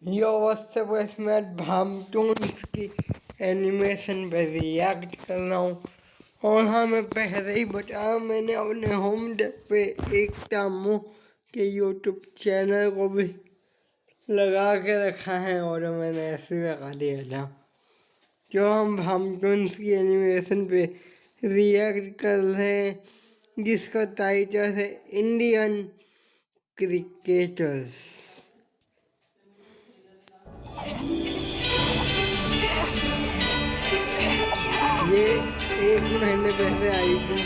यो WhatsApp guys, मैं भामटून्स की animation पे रिएक्ट कर रहा हूँ। और हाँ, मैं पहले ही बताया, मैंने अपने होम डेस्क पे एक टामू के यूट्यूब चैनल को भी लगा के रखा है और मैंने ऐसे लगा दिया था। जो हम भामटून्स की एनिमेशन पे रिएक्ट कर रहे हैं, जिसका टाइटल है इंडियन क्रिकेटर्स। ये 1 महीने पहले आई थी।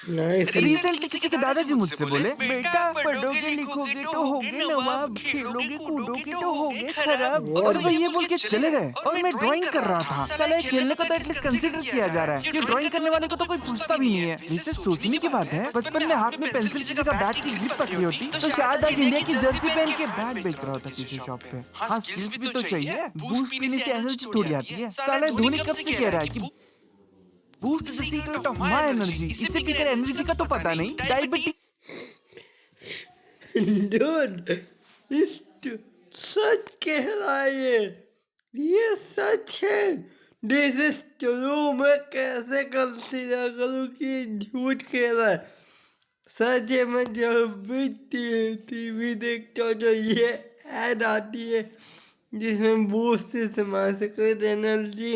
रिसेंटली किसी के दादाजी मुझसे बोले, बेटा पढ़ोगे लिखोगे तो होगे नवाब, खेलोगे कूदोगे तो होगे खराब। और वो ये बोल के चले गए और मैं ड्राइंग कर रहा था। साला खेलने को तो एटलीस्ट कंसीडर किया जा रहा है, कि ड्राइंग करने वाले को तो कोई पूछता भी नहीं है। जिससे सोचने की बात है, बचपन में हाथ में पेंसिल की जगह बैट की ग्रिप पकड़ी होती तो शायद आज इंडिया की जर्सी पहन के बैट बेच रहा होता किसी शॉप पे। हाँ, स्किल्स भी तो चाहिए, बूस्ट पीने से एनर्जी थोड़ी आती है। साला धोनी कब से कह रहा है कि boost the secret of my energy, इसे पीकर एनर्जी का तो पता नहीं, डायबिटीज। Dude, इस सच कह रहा है ये सच है। This is true. मैं कैसे कंसीडर करूँ कि झूठ कह रहा है? सच है। मैं जब भी टीवी देखता हूँ तो ये ऐड आती है जिसमें बूस्ट से मासिक एनर्जी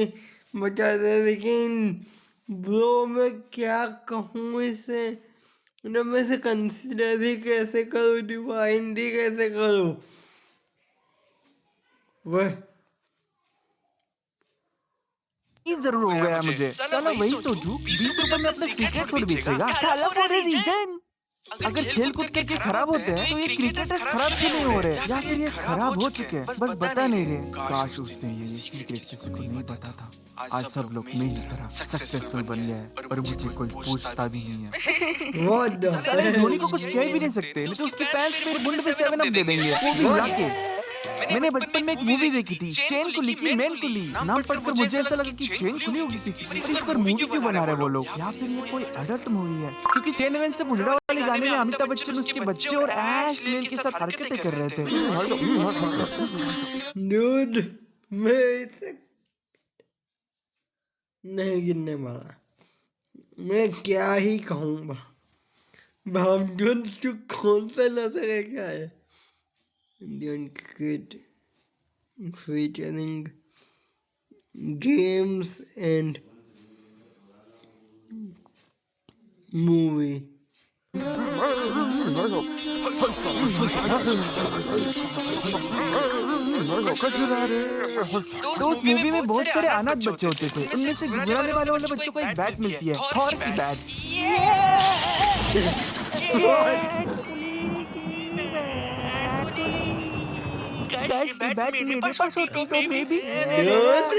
बचाते हैं, लेकिन ब्रो मैं क्या कहूँ इसे, मतलब मैं इसे कंसिडर ही कैसे करूँ, डिवाइन ही कैसे करूँ? वह जरूर हो गया मुझे। साला वही सोचूं, 20 रुपए में अपने सीक्रेट थोड़ी बेचेगा। थाला फॉर ए रीजन। अगर खेल कूद करके खराब होते हैं तो ये क्रिकेटर्स खराब क्यों नहीं हो रहे, या फिर ये खराब हो चुके हैं बस बता नहीं रहे। काश उस दिन ये सीक्रेट किसी को नहीं पता था। आज सब लोग मेरी तरह सक्सेसफुल बन गए हैं और मुझे कोई पूछता भी नहीं है। साले धोनी को कुछ कह भी नहीं सकते, नहीं तो उसके फैंस मेरे मुंड में 7 अप दे देंगे, वो भी हिला के। मैंने बचपन में एक मूवी देखी थी, चेन कुली की मैन कुली। नाम पढ़कर मुझे ऐसा लगा कि चेन खुली होगी किसी की, पर इस पर मूवी क्यों बना रहे वो लोग, या फिर ये कोई अडल्ट मूवी है? क्योंकि चेन वैन से बुढ़ा वाले गाने में अमिताभ बच्चन उसके बच्चे और ऐश लेन के साथ हरकतें कर रहे थे। ड्यूड, मैं इसे नहीं गिनने वाला। मैं क्या ही कहूँ? भामजुन तू कौन सा नजर है? क्या है Indian cricket featuring games and movie. तो उस मूवी में बहुत सारे अनाथ बच्चे होते थे, उनमें से घुराने वाले बच्चों को एक बैट मिलती है, थॉर की बैट। बैट मेरे पास होती तो मैं भी।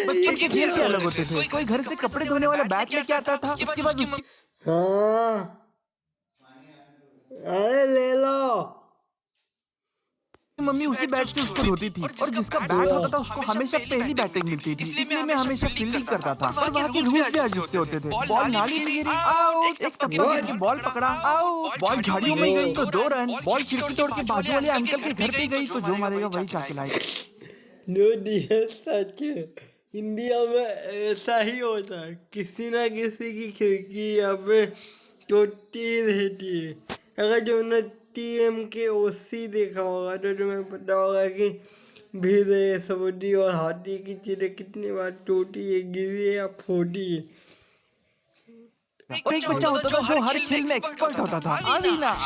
बचपन के खेल से अलग होते थे। कोई घर से कपड़े धोने वाला बैट लेके आता था, उसके बाद उसकी हाँ, अरे ले लो। मम्मी उसी बैट से उसको धोती थी, और जिसका बैट होता था उसको हमेशा पहली बैटिंग मिलती थी, इसलिए मैं हमेशा फील्डिंग करता था। और वहाँ के रूल्स भी अजीब से होते थे। बॉल नाली में गिरी, आउट। एक टप्पा गिर के बॉल पकड़ा, आउट। बॉल झाड़ियों में गई तो 2 रन। बॉल खिड़की तोड़ के बाजू वाले अंकल के घर पे गई तो जो मारेगा वही जाके लाएगा। सच है, इंडिया में ऐसा ही होता है। किसी ना किसी की खिड़की यहाँ पे टूटती रहती है। अगर तुमने टीएम के ओसी देखा होगा तो तुम्हें पता होगा कि भीड़े, सब्जी और हाथी की चीजें कितनी बार टूटी है, गिरी है या फूटी है। और एक बच्चा होता था जो हर खेल में एक्सपर्ट होता था, आवीना।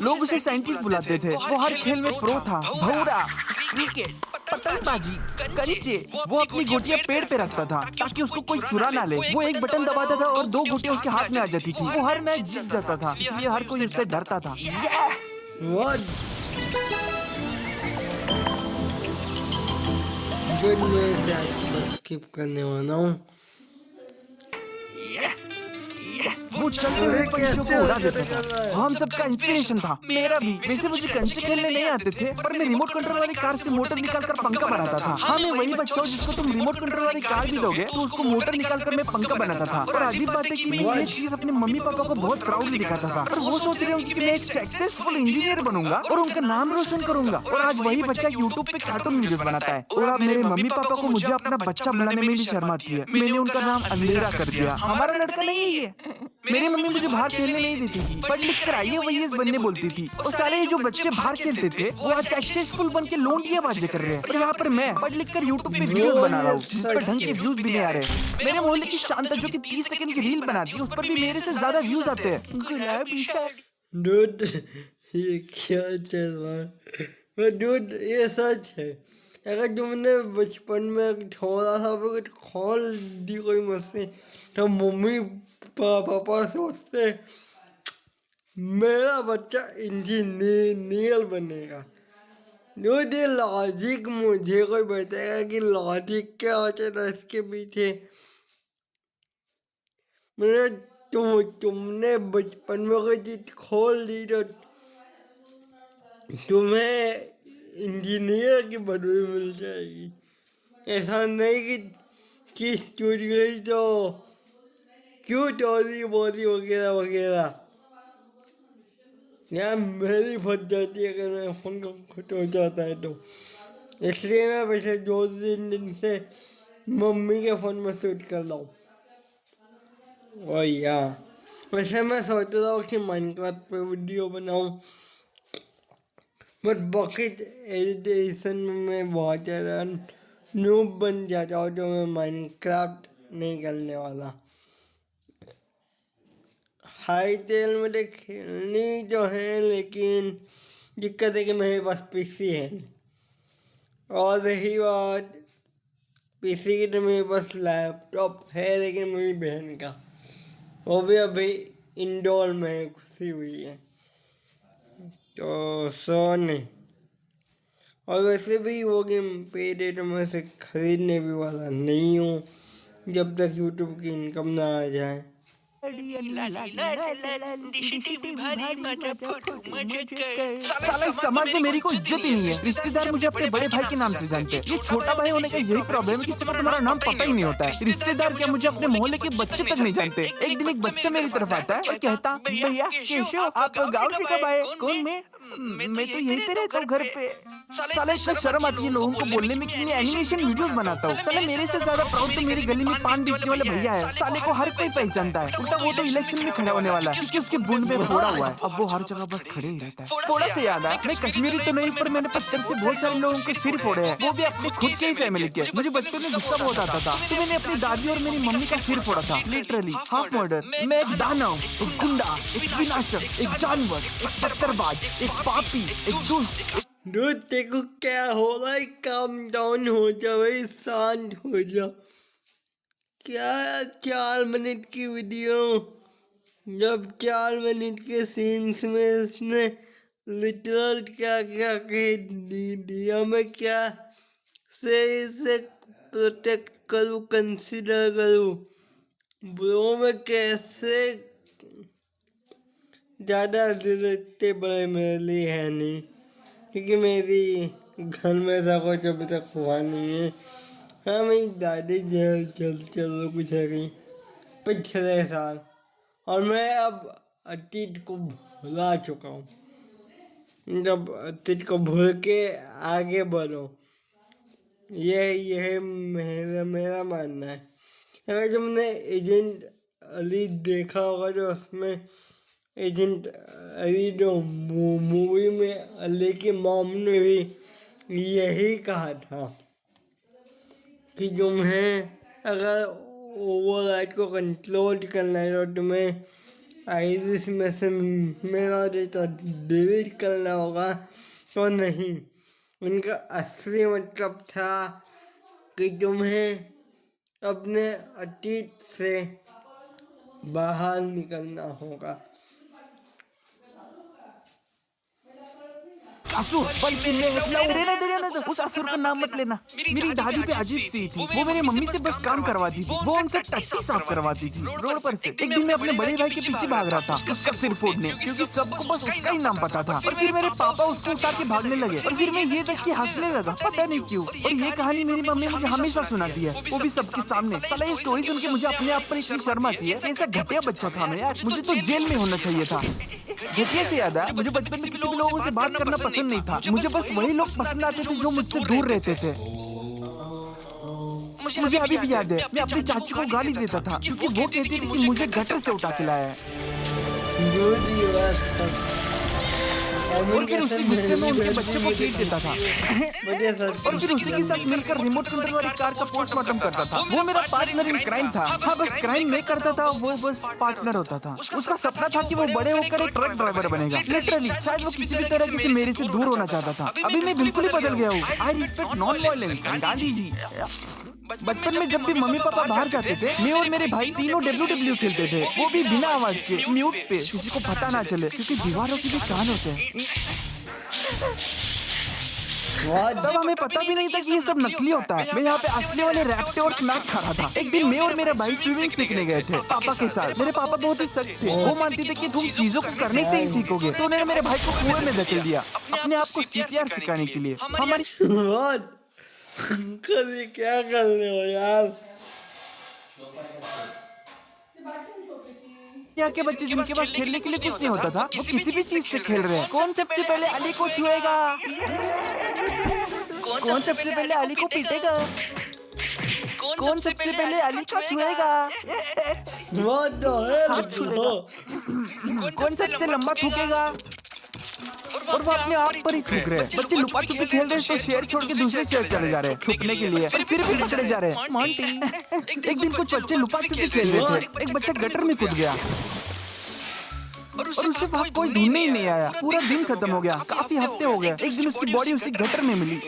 लोग उसे साइंटिस्ट बुलाते थे। वो हर खेल में प्रो था। भौरा, क्रिकेट, पतंगबाजी, कंचे। वो अपनी गोटियां पेड़ पे रखता था ताकि उसको कोई चुरा ना ले। वो एक बटन दबाता था और 2 गोटियां उसके हाथ में आ जाती थी। वो हर मैच जीत जाता था, इसलिए हर कोई उससे डरता था। स्किप करने वाला हूँ। वो चलते हुए पंछियों को उड़ा देता था। हम सबका इंस्पिरेशन था, मेरा भी। वैसे मुझे कंचे खेलने नहीं आते थे, पर मैं रिमोट कंट्रोल वाली कार से मोटर निकालकर पंखा बनाता था। हाँ, मैं वही बच्चा हूँ जिसको तुम रिमोट कंट्रोल वाली कार भी दोगे तो उसको मोटर निकालकर मैं पंखा बनाता था। और अजीब बात है कि मैं ये चीज अपने मम्मी पापा को बहुत प्राउडली दिखाता था, और वो सोच रहे होंगे कि मैं एक सक्सेसफुल इंजीनियर बनूंगा और उनका नाम रोशन करूंगा। और आज वही बच्चा यूट्यूब पे कार्टून वीडियोस बनाता है। और अब मेरे मम्मी पापा को मुझे अपना बच्चा बुलाने में भी शर्म आती है। मैंने उनका नाम अंधेरा कर दिया। हमारा लड़का नहीं है ये। मेरी मम्मी मुझे बाहर खेलने नहीं देती थी, पढ़ लिख कर आइए वही बनने बोलती थी। और सारे जो बच्चे बाहर खेलते थे वो आज सक्सेसफुल बन के लोंडियाबाजी कर रहे हैं, और यहाँ पर मैं पढ़ लिख कर यूट्यूब पे वीडियोस बना रहा हूँ जिस पर ढंग के व्यूज भी नहीं आ रहे। मेरे मोहल्ले की शांता जो कि 30 सेकंड की रील बनाती है उस पर भी मेरे से ज्यादा व्यूज आते हैं। गुलाबी साड़ी। डूड, ये क्या चल रहा है? पर डूड, ये सच है। अगर तुमने बचपन में थोड़ा सा भी कुछ खोल दी कोई मशीन, तो मम्मी पापा सोचते मेरा बच्चा इंजीनियर बनेगा। डूड, ये लॉजिक मुझे कोई बताएगा कि लॉजिक क्या होता है इसके पीछे? मैंने तुमने बचपन में कोई चीज खोल दी तो तुम्हें इंजीनियर की पदवी मिल जाएगी। ऐसा नहीं कि चीज टूट गई तो क्यों तोड़ी बोली वगैरह वगैरह। यार मेरी फट जाती है अगर मैं फोन को खुद हो जाता है तो। इसलिए मैं पिछले 2-3 दिन से मम्मी के फोन में शूट कर रहा हूँ। और यार वैसे मैं सोच रहा हूँ कि माइनक्राफ्ट पे वीडियो बनाऊँ, बट बकेट एडिशन में बहुत ज़्यादा नूब बन जाता हूँ, तो मैं माइनक्राफ्ट नहीं करने वाला। हाई टेल मुझे खेलनी तो है, लेकिन दिक्कत है कि मेरे पास पीसी है नहीं। और रही बात पीसी की, तो मेरे पास लैपटॉप है लेकिन मेरी बहन का, वो भी अभी इंडोर में घुसी हुई है, तो सो नहीं। और वैसे भी वो गेम पेड है तो मैं इसे खरीदने भी वाला नहीं हूँ जब तक यूट्यूब की इनकम ना आ जाए। साला इस समाज में मेरी कोई इज्जत ही नहीं है। रिश्तेदार मुझे अपने बड़े भाई के नाम से जानते हैं। ये छोटा भाई होने का यही प्रॉब्लम है, किसी को तुम्हारा नाम पता ही नहीं होता है। रिश्तेदार क्या, मुझे अपने मोहल्ले के बच्चे तक नहीं जानते। एक दिन एक बच्चा मेरी तरफ आता है और कहता, भैया केशव आप गाँव से कब आए? कौन मैं तो यहीं पे रहता हूँ घर पे। साला इतना शर्म आती है लोगों को बोलने में कि मैं एनिमेशन वीडियोस बनाता हूँ। साला मेरे से ज्यादा प्राउड तो मेरी गली में पान बेचने वाले भैया है। साले को हर कोई पहचानता है, उल्टा वो तो इलेक्शन में खड़ा होने वाला है क्योंकि उसके बुंड में फोड़ा हुआ है। अब वो हर जगह बस खड़े ही रहता है। फोड़ा से याद है, मैं कश्मीरी तो नहीं, पर मैंने पत्थर से बहुत सारे लोगों के सिर फोड़े हैं, वो भी अपने खुद के ही फैमिली के। मुझे बचपन में गुस्सा बहुत आता था, तो मैंने अपनी दादी और मेरी मम्मी का सिर फोड़ा था। Literally half murder. मैं एक दानव, एक गुंडा, एक विनाशक, एक जानवर, एक पत्थरबाज, एक पापी, एक दुष्ट। डूड, देखो क्या हो रहा है, काम डाउन हो जाओ भाई, शांत हो जाओ। क्या 4 मिनट की वीडियो, जब 4 मिनट के सीन्स में इसने लिटरल क्या क्या कह दिया। मैं क्या से इसे प्रोटेक्ट करूँ, कंसिडर करूँ ब्रो? मैं कैसे ज़्यादा रिलेटेबल है मेरे लिए है नहीं, क्योंकि मेरी घर में ऐसा कुछ अभी तक हुआ नहीं है। हाँ, मेरी दादी चलो कुछ है गई पिछले साल, और मैं अब अतीत को भुला चुका हूँ। जब अतीत को भूल के आगे बढ़ो, यह मेरा मानना है। अगर तुमने एजेंट अली देखा होगा तो उसमें एजेंट अली जो मूवी में अली की मॉम ने भी यही कहा था कि तुम्हें अगर ओवरराइड को कंट्रोल करना है तो तुम्हें आइरिस में से मेरा डेटा डिलीट करना होगा। तो नहीं, उनका असली मतलब था कि तुम्हें अपने अतीत से बाहर निकलना होगा। असुर, बल्कि मैं रहने दे, उस असुर का नाम मत लेना। मेरी दादी भी अजीब सी थी, वो मेरी मम्मी से बस काम करवाती थी, वो उनसे टट्टी साफ करवाती थी रोड पर से। एक दिन मैं अपने बड़े भाई के पीछे भाग रहा था उसका सिर फोड़ने, क्योंकि सबको बस उसका ही नाम पता था। और फिर मेरे पापा उसको उठा के भागने लगे और फिर मैं ये देख के हंसने लगा, पता नहीं क्यों। और ये कहानी मेरी मम्मी मुझे हमेशा सुनाती है, वो भी सबके सामने। साला ये स्टोरी सुन के मुझे अपने आप पर इतनी शर्म आती है। ऐसा घटिया बच्चा था मैं यार, मुझे तो जेल में होना चाहिए था। घटिया से याद है, मुझे बचपन में किसी भी लोगों से बात करना पसंद नहीं था। मुझे बस वही लोग पसंद आते थे जो मुझसे दूर रहते थे। मुझे अभी भी याद है, मैं अपनी चाची को गाली देता था क्योंकि वो कहती थी कि मुझे गटर से उठा के लाया है। जो जी बात और फिर उसी गुस्से में उनके बच्चे को पीट देता था। बढ़िया सर। और फिर उसी के साथ मिलकर रिमोट कंट्रोल वाली कार का पोस्टमार्टम करता था। वो मेरा पार्टनर इन क्राइम था। हाँ, बस क्राइम नहीं करता था, वो बस पार्टनर होता था। उसका सपना था कि वो बड़े होकर एक ट्रक ड्राइवर बनेगा। लिटरली शायद वो किसी भी तरह से मेरे से दूर होना चाहता था। अभी मैं बिल्कुल ही बदल गया हूँ। I respect non violence, Gandhi ji. बचपन में जब भी मम्मी पापा बाहर जाते थे, मैं और मेरे भाई तीनों WWE खेलते थे, वो भी बिना आवाज के, म्यूट पे, किसी को पता ना चले, क्योंकि दीवारों के भी कान होते हैं। तब हमें पता भी नहीं था कि ये सब नकली होता है। मैं यहाँ पे असली वाले रैप्टे और स्नैक खा रहा था। एक दिन मैं और मेरा भाई स्विमिंग सीखने गए थे पापा के साथ। मेरे पापा बहुत ही सख्त थे, वो मानते थे कि तुम चीजों को करने से ही सीखोगे। तो उन्होंने मेरे भाई को कुएं में धकेल दिया अपने आप को CPR सिखाने के लिए। हमारी कभी क्या कर रहे हो यार? यहाँ के बच्चे जिनके पास खेलने के लिए कुछ नहीं होता था, वो किसी भी चीज से खेल रहे हैं। कौन सबसे पहले अली को छुएगा? कौन सबसे पहले अली को पीटेगा? कौन सबसे पहले अली को छुएगा? What the hell? हाथ छुएगा। कौन सबसे लंबा थूकेगा? और वो अपने आप पर ही थूक रहे हैं। बच्चे लुपा छुपी खेल रहे हैं तो शेर छोड़ के दूसरे शेर चले जा रहे हैं छुपने के लिए, फिर भी पकड़े जा रहे हैं। मोंटी। एक दिन कुछ बच्चे लुपा छुपी खेल रहे थे, एक बच्चा गटर में कूद गया और उसे वहाँ कोई ढूंढने ही नहीं आया। पूरा दिन खत्म हो गया, काफी हफ्ते हो गए। एक दिन उसकी बॉडी उसी गटर में मिली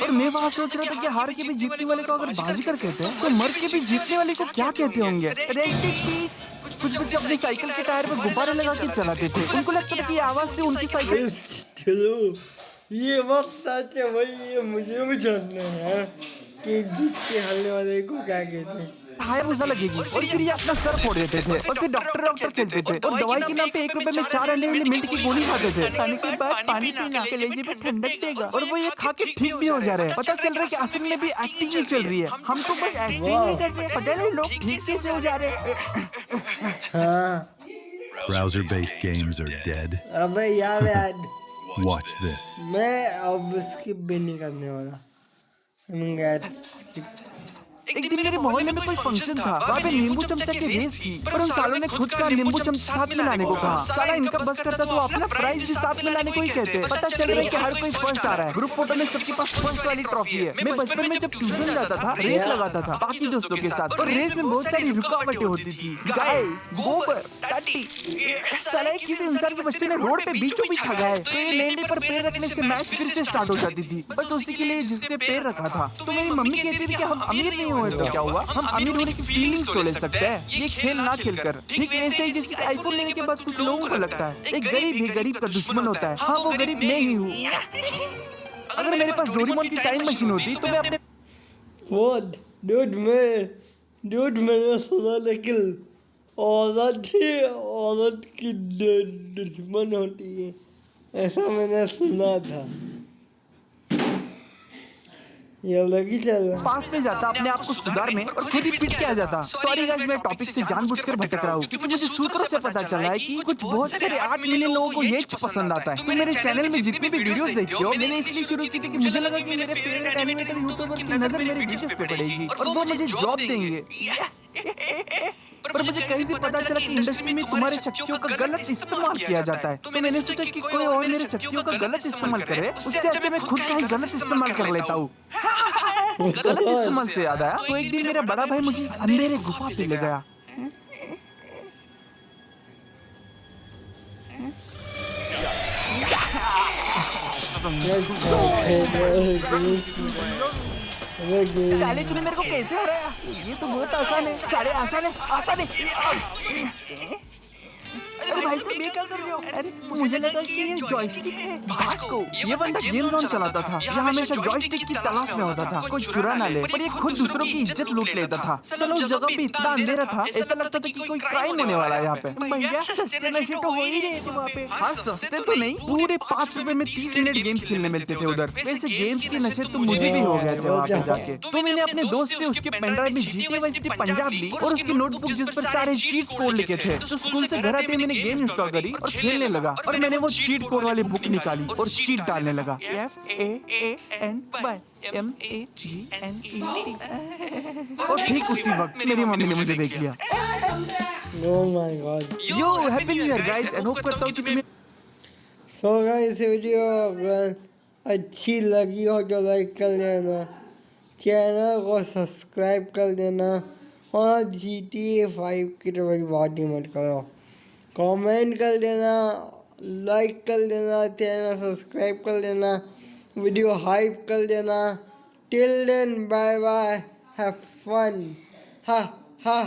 और मैं वहाँ सोच रहा था कि हार के भी जीतने वाले को अगर बाजीगर कहते हैं तो मर के भी जीतने वाले को क्या कहते होंगे? Rest in peace. कुछ बच्चे अपनी साइकिल के टायर में गुब्बारे लगा के चलाते थे। उनको लगता था कि आवाज से उनकी साइकिल। चलो ये बात सच है भाई, ये मुझे भी जानना है कि जीत के हारने वाले को क्या कहते हैं। हायाबुसा लगेगी और फिर ये अपना सर फोड़ देते थे और फिर डॉक्टर खेलते थे और दवाई के नाम पे 1 रुपए में 4 अंडे वाली मिंट की गोली खाते थे। खाने के बाद पानी पीना कलेजे में ठंडक देगा और वो ये खा के ठीक भी हो जा रहे हैं। पता चल रहा है कि असल में भी एक्टिंग ही चल रही है। हम तो बस एक्टिंग नहीं कर रहे, पता नहीं लोग ठीक कैसे हो जा रहे हैं। हाँ Browser-based games are dead. अबे यार Watch this. मैं अब स्किप भी नहीं करने वाला। एक दिन मेरे मोहल्ले में कोई फंक्शन था, वहाँ पे नींबू चमचा की रेस थी और उन सालों ने खुद का नींबू चमचा साथ में लाने को कहा। साला इनका बस करता तो अपना प्राइज भी साथ में लाने को ही कहते। पता चल रहा है कि हर कोई फर्स्ट आ रहा है। ग्रुप फोटो में सबके पास फर्स्ट वाली ट्रॉफी है। मैं बचपन में जब ट्यूशन जाता था, रेस लगाता था बाकी दोस्तों के साथ और रेस में बहुत सारी रुकावटें होती थी। गाय, गोबर, टट्टी। साला किसी इंसान के बच्चे ने रोड पे बीचों बीच आ गए तो ये लेंडे पर पैर रखने से मैच फिर से स्टार्ट हो जाती थी, बस उसी के लिए जिसने पैर रखा था। तो मेरी मम्मी कहती थी कि हम अमीर नहीं हुए तो क्या हुआ, हम अमीर होने की फीलिंग्स तो ले सकते हैं ये खेल ना खेलकर। ठीक ऐसे ही जैसे आईफोन लेने के बाद कुछ लोगों को लगता है एक गरीब ही गरीब का दुश्मन होता है। हाँ, वो गरीब मैं ही हूँ। अगर मेरे पास डोरेमोन की टाइम मशीन होती तो मैं अपने डूड मैंने सुना, लेकिन औरत की दुश्मन होती है ऐसा मैंने सुना था। ये लगी चल पास में जाता अपने आप को सुधारने और खुद ही पिट के आ जाता। सॉरी गाइस, मैं टॉपिक से जानबूझकर भटक रहा हूँ क्योंकि मुझे सूत्रों से पता चला है कि कुछ बहुत सारे 8 मिलियन लोगों को ये पसंद आता है। तो मेरे चैनल में जितने भी वीडियोस देखते हो, मैंने इसलिए शुरू की थी कि मुझे लगा कि मेरे फेवरेट एनिमेटर यूट्यूबर की नजर मेरे वीडियोस पे पड़ेगी और वो मुझे जॉब देंगे। पर मुझे कहीं से पता चला कि इंडस्ट्री में तुम्हारे शक्तियों का गलत इस्तेमाल किया जाता है। तो मैंने सोचा कि कोई और मेरे शक्तियों का गलत इस्तेमाल करे, उससे अच्छा मैं खुद का ही गलत इस्तेमाल कर लेता हूँ। गलत इस्तेमाल से याद आया, तो एक दिन मेरा बड़ा भाई मुझे अंधेरे गुफा पे ले गया। साले तूने मेरे को कैसे हराया? ये तो बहुत आसान है साले, आसान है। भाई साहब ये क्या कर रहे हो? अरे मुझे लगा कि ये जॉयस्टिक है। भास्को, ये बंदा गेम जोन चलाता था। यह हमेशा जॉयस्टिक की तलाश में होता था, कोई चुरा ना ले, पर ये खुद दूसरों की इज्जत लूट लेता था। चलो उस जगह पे इतना अंधेरा था, ऐसा लगता था कि कोई क्राइम होने वाला है यहाँ पे। भैया सस्ते नशे तो हो ही रहे थे वहाँ पे। हाँ सस्ते तो नहीं, पूरे 5 रुपए में 30 मिनट गेम्स खेलने मिलते थे उधर। वैसे गेम्स के नशे तो मुझे भी हो गए थे वहाँ पे जाके। तो मैंने अपने दोस्त से उसके पेनड्राइव में GTA वाइस सिटी पंजाब ली और उसकी नोटबुक जिस पर सारे चीट कोड लिखे थे। तो स्कूल से घर आते मैंने गेम इंस्टॉल करी और खेलने लगा और मैंने वो चीट कोड वाली बुक निकाली और चीट डालने लगा। FAAN MAGNET। और ठीक उसी वक्त मेरी मम्मी ने मुझे देख लिया। Oh my god. Yo happy new year guys and hope करता हूँ कि तुम्हें सो गाइस वीडियो अगर अच्छी लगी हो तो लाइक कर देना, चैनल को सब्सक्राइब कर देना और GTA 5 की तो भाई बात ही मत करो। कमेंट कर देना, लाइक कर देना, चैनल सब्सक्राइब कर देना, वीडियो हाइप कर देना। Till then bye bye, have fun, हा हा।